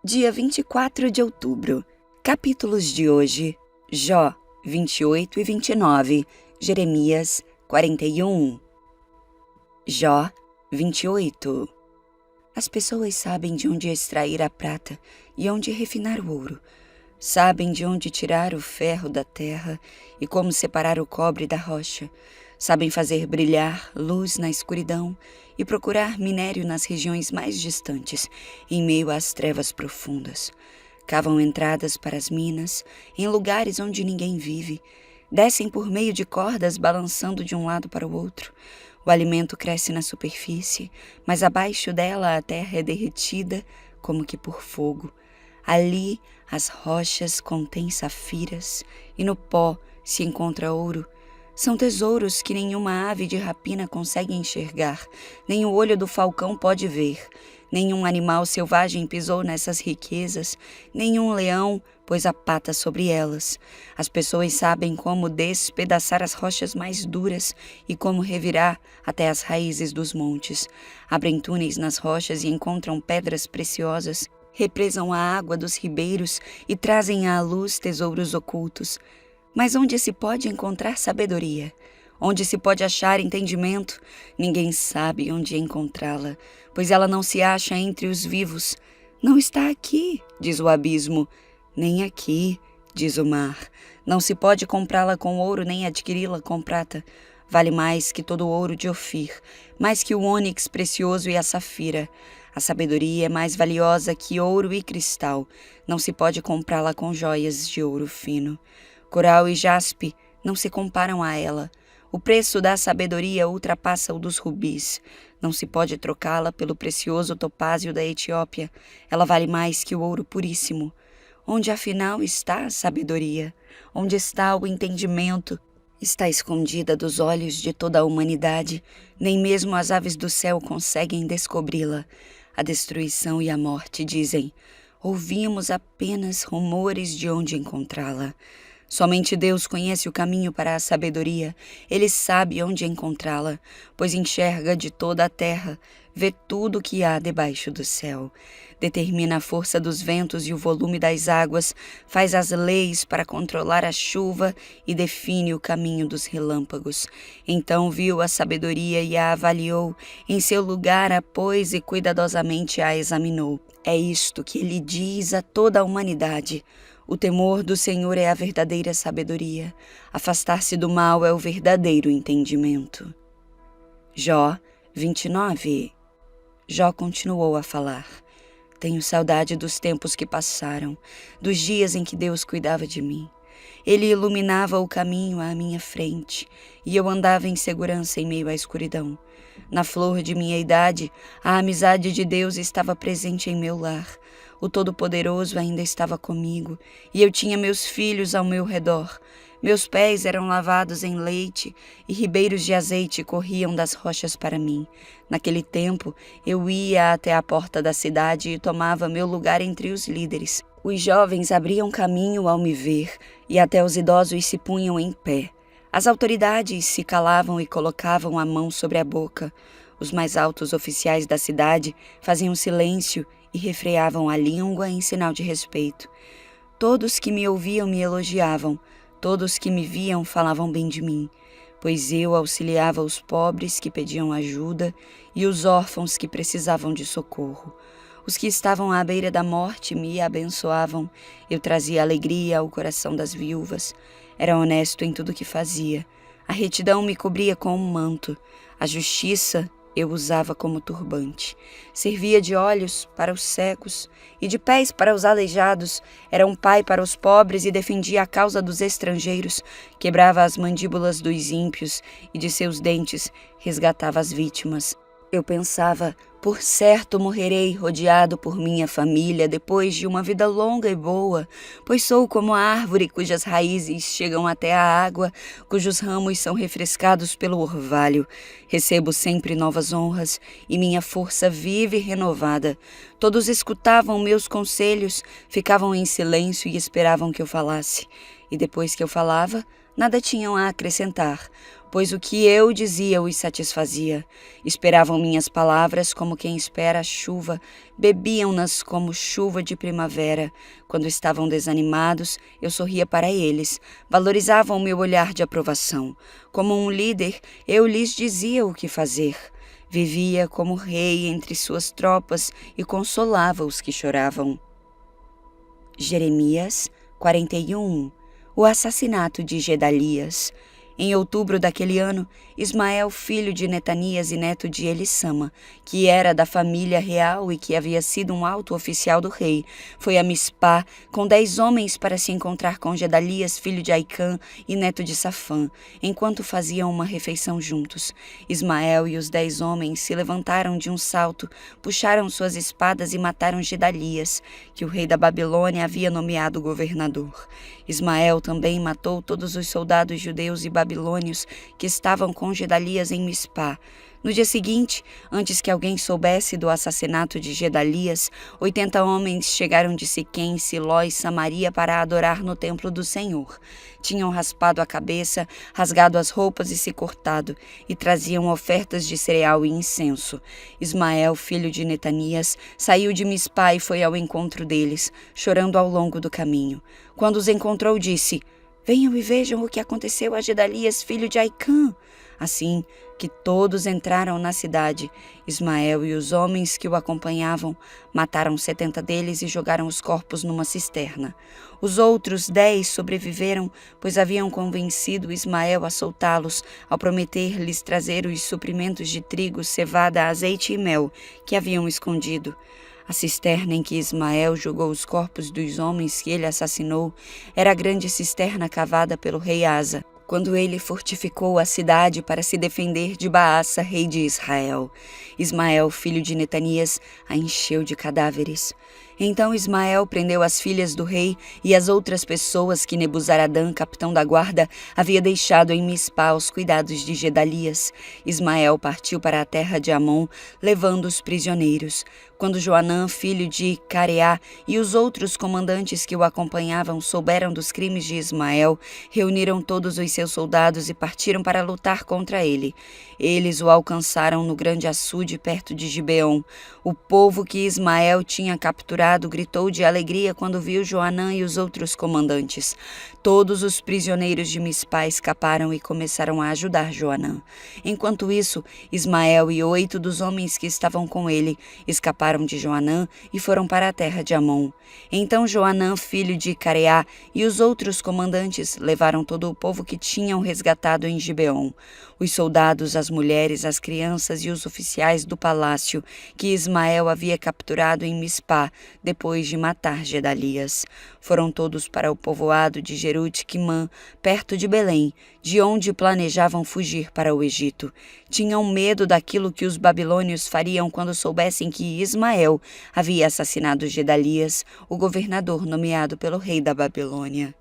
Dia 24 de outubro. Capítulos de hoje: Jó 28 e 29, Jeremias 41. Jó 28. As pessoas sabem de onde extrair a prata e onde refinar o ouro. Sabem de onde tirar o ferro da terra e como separar o cobre da rocha. Sabem fazer brilhar luz na escuridão e procurar minério nas regiões mais distantes, em meio às trevas profundas. Cavam entradas para as minas, em lugares onde ninguém vive. Descem por meio de cordas, balançando de um lado para o outro. O alimento cresce na superfície, mas abaixo dela a terra é derretida como que por fogo. Ali as rochas contêm safiras e no pó se encontra ouro. São tesouros que nenhuma ave de rapina consegue enxergar, nem o olho do falcão pode ver. Nenhum animal selvagem pisou nessas riquezas, nenhum leão pôs a pata sobre elas. As pessoas sabem como despedaçar as rochas mais duras e como revirar até as raízes dos montes. Abrem túneis nas rochas e encontram pedras preciosas. Represam a água dos ribeiros e trazem à luz tesouros ocultos. Mas onde se pode encontrar sabedoria? Onde se pode achar entendimento? Ninguém sabe onde encontrá-la, pois ela não se acha entre os vivos. Não está aqui, diz o abismo, nem aqui, diz o mar. Não se pode comprá-la com ouro, nem adquiri-la com prata. Vale mais que todo o ouro de Ofir, mais que o ônix precioso e a safira. A sabedoria é mais valiosa que ouro e cristal. Não se pode comprá-la com joias de ouro fino. Coral e jaspe não se comparam a ela. O preço da sabedoria ultrapassa o dos rubis. Não se pode trocá-la pelo precioso topázio da Etiópia. Ela vale mais que o ouro puríssimo. Onde afinal está a sabedoria? Onde está o entendimento? Está escondida dos olhos de toda a humanidade. Nem mesmo as aves do céu conseguem descobri-la. A destruição e a morte dizem: ouvimos apenas rumores de onde encontrá-la. Somente Deus conhece o caminho para a sabedoria. Ele sabe onde encontrá-la, pois enxerga de toda a terra, vê tudo o que há debaixo do céu. Determina a força dos ventos e o volume das águas, faz as leis para controlar a chuva e define o caminho dos relâmpagos. Então viu a sabedoria e a avaliou, em seu lugar a pôs e cuidadosamente a examinou. É isto que ele diz a toda a humanidade: o temor do Senhor é a verdadeira sabedoria. Afastar-se do mal é o verdadeiro entendimento. Jó 29. Jó continuou a falar: tenho saudade dos tempos que passaram, dos dias em que Deus cuidava de mim. Ele iluminava o caminho à minha frente, e eu andava em segurança em meio à escuridão. Na flor de minha idade, a amizade de Deus estava presente em meu lar. O Todo-Poderoso ainda estava comigo, e eu tinha meus filhos ao meu redor. Meus pés eram lavados em leite, e ribeiros de azeite corriam das rochas para mim. Naquele tempo, eu ia até a porta da cidade e tomava meu lugar entre os líderes. Os jovens abriam caminho ao me ver, e até os idosos se punham em pé. As autoridades se calavam e colocavam a mão sobre a boca. Os mais altos oficiais da cidade faziam silêncio e refreavam a língua em sinal de respeito. Todos que me ouviam me elogiavam, todos que me viam falavam bem de mim, pois eu auxiliava os pobres que pediam ajuda e os órfãos que precisavam de socorro. Os que estavam à beira da morte me abençoavam, eu trazia alegria ao coração das viúvas. Era honesto em tudo que fazia. A retidão me cobria com um manto, a justiça eu usava como turbante. Servia de olhos para os cegos e de pés para os aleijados. Era um pai para os pobres e defendia a causa dos estrangeiros. Quebrava as mandíbulas dos ímpios e de seus dentes resgatava as vítimas. Eu pensava: por certo morrerei rodeado por minha família depois de uma vida longa e boa, pois sou como a árvore cujas raízes chegam até a água, cujos ramos são refrescados pelo orvalho. Recebo sempre novas honras e minha força vive renovada. Todos escutavam meus conselhos, ficavam em silêncio e esperavam que eu falasse. E depois que eu falava, Nada tinham a acrescentar, pois o que eu dizia os satisfazia. Esperavam minhas palavras como quem espera a chuva, bebiam-nas como chuva de primavera. Quando estavam desanimados, eu sorria para eles, valorizavam o meu olhar de aprovação. Como um líder, eu lhes dizia o que fazer. Vivia como rei entre suas tropas e consolava os que choravam. Jeremias 41. O assassinato de Gedalias. Em outubro daquele ano, Ismael, filho de Netanias e neto de Elissama, que era da família real e que havia sido um alto oficial do rei, foi a Mispá com 10 homens para se encontrar com Gedalias, filho de Aicã e neto de Safã, enquanto faziam uma refeição juntos. Ismael e os 10 homens se levantaram de um salto, puxaram suas espadas e mataram Gedalias, que o rei da Babilônia havia nomeado governador. Ismael também matou todos os soldados judeus e babilônios que estavam com Gedalias em Mispá. No dia seguinte, antes que alguém soubesse do assassinato de Gedalias, 80 homens chegaram de Siquém, Siló e Samaria para adorar no templo do Senhor. Tinham raspado a cabeça, rasgado as roupas e se cortado, e traziam ofertas de cereal e incenso. Ismael, filho de Netanias, saiu de Mispá e foi ao encontro deles, chorando ao longo do caminho. Quando os encontrou, disse: "Venham e vejam o que aconteceu a Gedalias, filho de Aicã." Assim que todos entraram na cidade, Ismael e os homens que o acompanhavam mataram 70 deles e jogaram os corpos numa cisterna. Os outros 10 sobreviveram, pois haviam convencido Ismael a soltá-los ao prometer-lhes trazer os suprimentos de trigo, cevada, azeite e mel que haviam escondido. A cisterna em que Ismael jogou os corpos dos homens que ele assassinou era a grande cisterna cavada pelo rei Asa, quando ele fortificou a cidade para se defender de Baasa, rei de Israel. Ismael, filho de Netanias, a encheu de cadáveres. Então Ismael prendeu as filhas do rei e as outras pessoas que Nebuzaradã, capitão da guarda, havia deixado em Mispá aos cuidados de Gedalias. Ismael partiu para a terra de Amon, levando os prisioneiros. Quando Joanã, filho de Careá, e os outros comandantes que o acompanhavam souberam dos crimes de Ismael, reuniram todos os seus soldados e partiram para lutar contra ele. Eles o alcançaram no grande açude perto de Gibeon. O povo que Ismael tinha capturado gritou de alegria quando viu Joanã e os outros comandantes. Todos os prisioneiros de Mispá escaparam e começaram a ajudar Joanã. Enquanto isso, Ismael e 8 dos homens que estavam com ele escaparam de Joanã e foram para a terra de Amon. Então Joanã, filho de Careá, e os outros comandantes levaram todo o povo que tinham resgatado em Gibeon. Os soldados, as mulheres, as crianças e os oficiais do palácio que Ismael havia capturado em Mispá depois de matar Gedalias. Foram todos para o povoado de Jerute-Quimã, perto de Belém, de onde planejavam fugir para o Egito. Tinham medo daquilo que os babilônios fariam quando soubessem que Ismael havia assassinado Gedalias, o governador nomeado pelo rei da Babilônia.